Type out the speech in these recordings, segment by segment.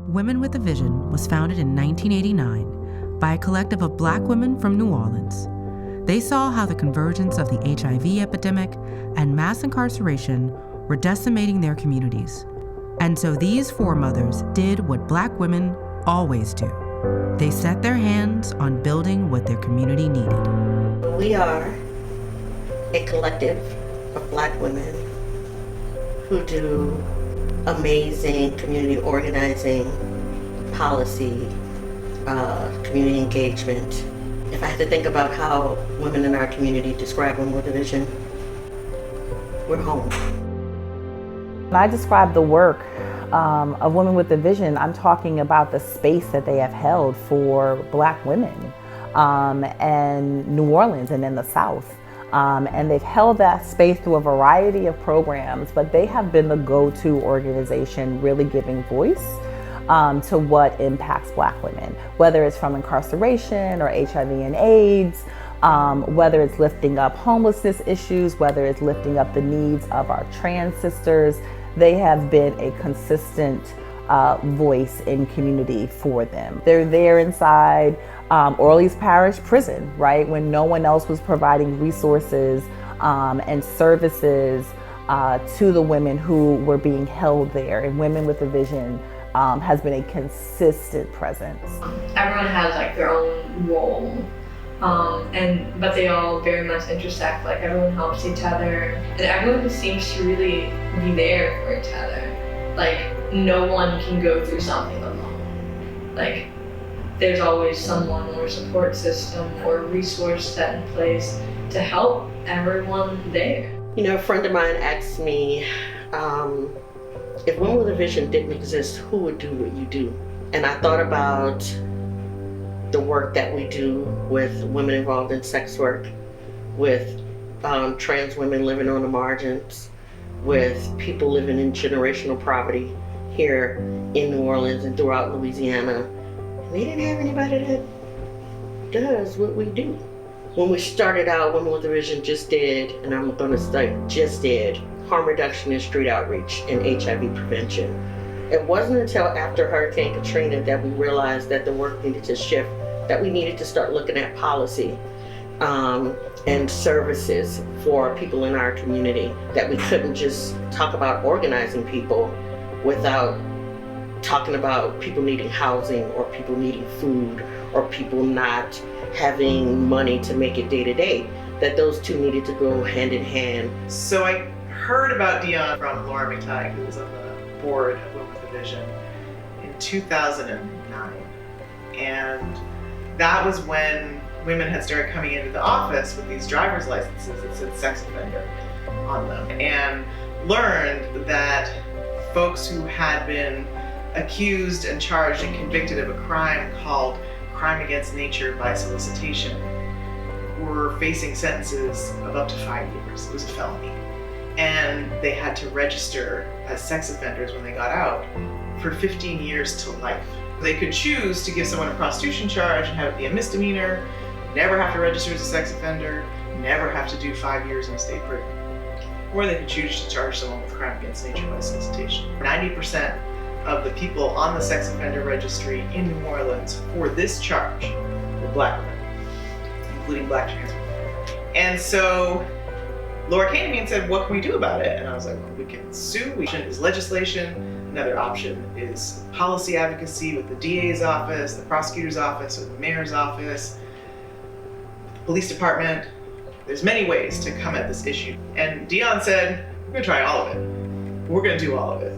Women with a Vision was founded in 1989 by a collective of Black women from New Orleans. They saw how the convergence of the HIV epidemic and mass incarceration were decimating their communities. And so these four mothers did what Black women always do. They set their hands on building what their community needed. We are a collective of Black women who do amazing community organizing, policy, community engagement. If I had to think about how women in our community describe Women with a Vision, we're home. When I describe the work of Women with a Vision, I'm talking about the space that they have held for Black women in New Orleans and in the South. And they've held that space through a variety of programs, but they have been the go-to organization really giving voice to what impacts Black women, whether it's from incarceration or HIV and AIDS, whether it's lifting up homelessness issues, whether it's lifting up the needs of our trans sisters. They have been a consistent voice in community for them. They're there inside Orleans Parish Prison, right? When no one else was providing resources and services to the women who were being held there. And Women with a Vision has been a consistent presence. Everyone has like their own role, but they all very much intersect. Like everyone helps each other, and everyone seems to really be there for each other. Like no one can go through something alone. Like there's always someone or support system or resource set in place to help everyone there. You know, a friend of mine asked me, if Women with a Vision didn't exist, who would do what you do? And I thought about the work that we do with women involved in sex work, with trans women living on the margins, with people living in generational poverty here in New Orleans and throughout Louisiana. And they didn't have anybody that does what we do. When we started out, Women with a Vision just did, and I'm gonna say just did, harm reduction and street outreach and HIV prevention. It wasn't until after Hurricane Katrina that we realized that the work needed to shift, that we needed to start looking at policy and services for people in our community, that we couldn't just talk about organizing people without talking about people needing housing or people needing food or people not having money to make it day to day, that those two needed to go hand in hand. So I heard about Dion from Laura McTighe, who was on the board of Women with a Vision in 2009. And that was when women had started coming into the office with these driver's licenses that said sex offender on them, and learned that folks who had been accused and charged and convicted of a crime called crime against nature by solicitation were facing sentences of up to 5 years. It was a felony. And they had to register as sex offenders when they got out for 15 years to life. They could choose to give someone a prostitution charge and have it be a misdemeanor, never have to register as a sex offender, never have to do 5 years in a state prison. Or they could choose to charge someone with crime against nature by solicitation. 90% of the people on the sex offender registry in New Orleans for this charge were Black women, including Black trans women. And so Laura came to me and said, what can we do about it? And I was like, well, we can sue. Is legislation. Another option is policy advocacy with the DA's office, the prosecutor's office, or the mayor's office, the police department. There's many ways to come at this issue. And Dion said, we're gonna try all of it. We're gonna do all of it.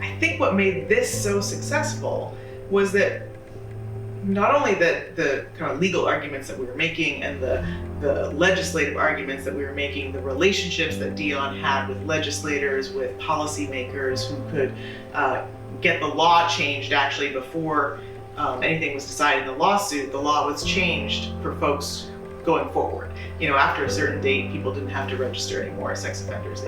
I think what made this so successful was that not only the kind of legal arguments that we were making and the legislative arguments that we were making, the relationships that Dion had with legislators, with policymakers who could get the law changed actually before anything was decided in the lawsuit. The law was changed for folks going forward. You know, after a certain date, people didn't have to register anymore as sex offenders.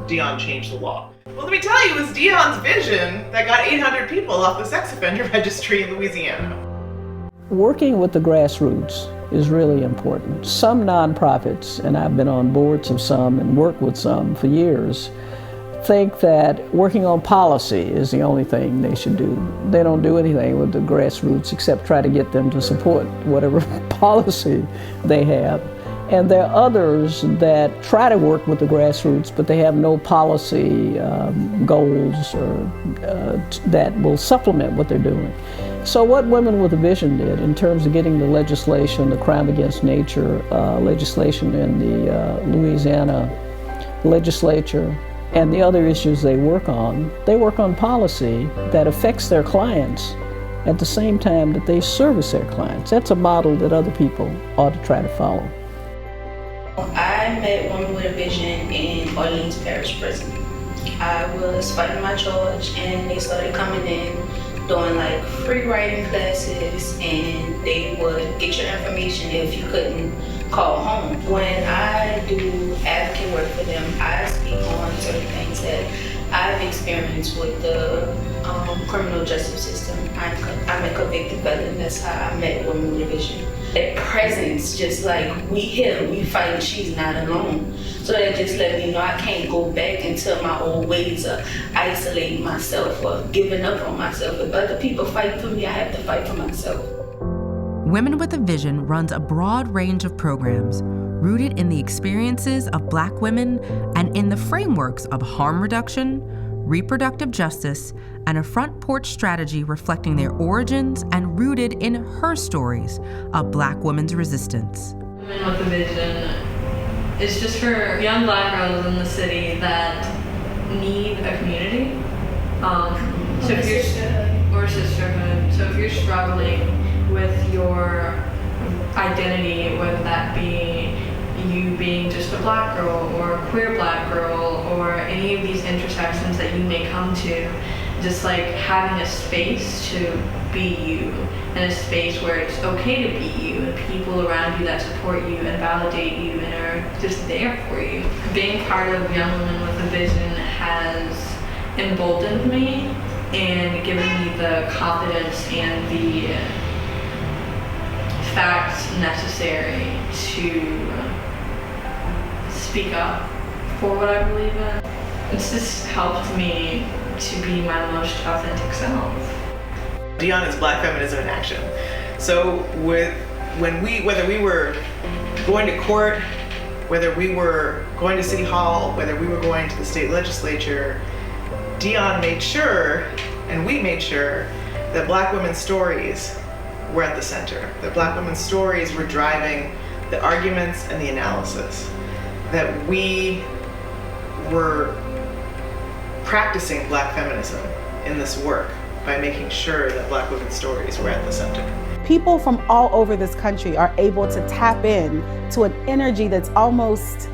Dion changed the law. Well, let me tell you, it was Dion's vision that got 800 people off the sex offender registry in Louisiana. Working with the grassroots is really important. Some nonprofits, and I've been on boards of some and worked with some for years, think that working on policy is the only thing they should do. They don't do anything with the grassroots except try to get them to support whatever policy they have. And there are others that try to work with the grassroots, but they have no policy goals or that will supplement what they're doing. So what Women with a Vision did in terms of getting the legislation, the crime against nature legislation in the Louisiana legislature, and the other issues they work on policy that affects their clients at the same time that they service their clients. That's a model that other people ought to try to follow. I met Women with a Vision in Orleans Parish Prison. I was fighting my charge and they started coming in doing like free writing classes, and they would get your information if you couldn't call home. When I do advocate work for them, I speak on certain things that I've experienced with the criminal justice system. I'm a convicted felon. That's how I met Women with a Vision. That presence, just like we here, we fight, she's not alone. So that just let me know I can't go back into my old ways of isolating myself or giving up on myself. If other people fight for me, I have to fight for myself. Women with a Vision runs a broad range of programs rooted in the experiences of Black women and in the frameworks of harm reduction, reproductive justice, and a front porch strategy reflecting their origins and rooted in her stories of Black women's resistance. Women with a Vision is just for young Black girls in the city that need a community. So if you're sisterhood. So if you're struggling with your identity, whether that be you being just a Black girl or a queer Black girl or any of these intersections that you may come to, just like having a space to be you and a space where it's okay to be you and people around you that support you and validate you and are just there for you. Being part of Young Women with a Vision has emboldened me and given me the confidence and the facts necessary to speak up for what I believe in. It's just helped me to be my most authentic self. Dion is Black feminism in action. So whether we were going to court, whether we were going to City Hall, whether we were going to the state legislature, Dion made sure, and we made sure, that Black women's stories were at the center. That Black women's stories were driving the arguments and the analysis. That we were practicing Black feminism in this work by making sure that Black women's stories were at the center. People from all over this country are able to tap in to an energy that's almost,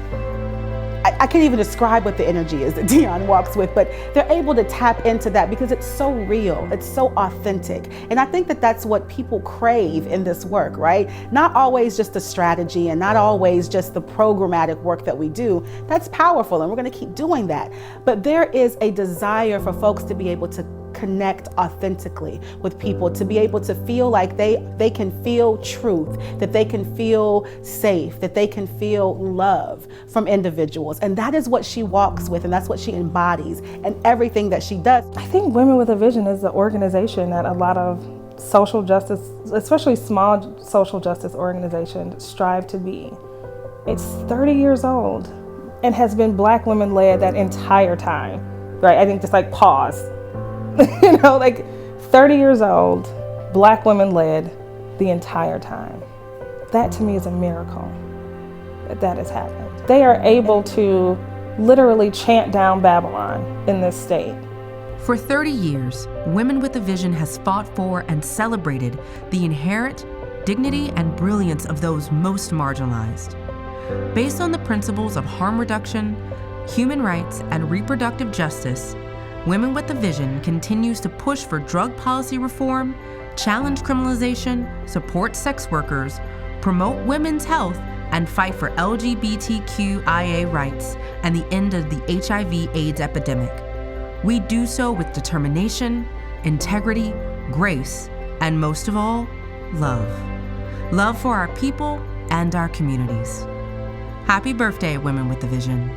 I can't even describe what the energy is that Dion walks with, but they're able to tap into that because it's so real, it's so authentic. And I think that that's what people crave in this work, right? Not always just the strategy and not always just the programmatic work that we do. That's powerful and we're gonna keep doing that. But there is a desire for folks to be able to connect authentically with people, to be able to feel like they can feel truth, that they can feel safe, that they can feel love from individuals. And that is what she walks with, and that's what she embodies and everything that she does. I think Women with a Vision is the organization that a lot of social justice, especially small social justice organizations, strive to be. It's 30 years old and has been Black women led that entire time, right? I think just like pause. 30 years old, Black women led the entire time. That to me is a miracle that has happened. They are able to literally chant down Babylon in this state. For 30 years, Women with a Vision has fought for and celebrated the inherent dignity and brilliance of those most marginalized. Based on the principles of harm reduction, human rights, and reproductive justice, Women with a Vision continues to push for drug policy reform, challenge criminalization, support sex workers, promote women's health, and fight for LGBTQIA rights and the end of the HIV/AIDS epidemic. We do so with determination, integrity, grace, and most of all, love. Love for our people and our communities. Happy birthday, Women with a Vision.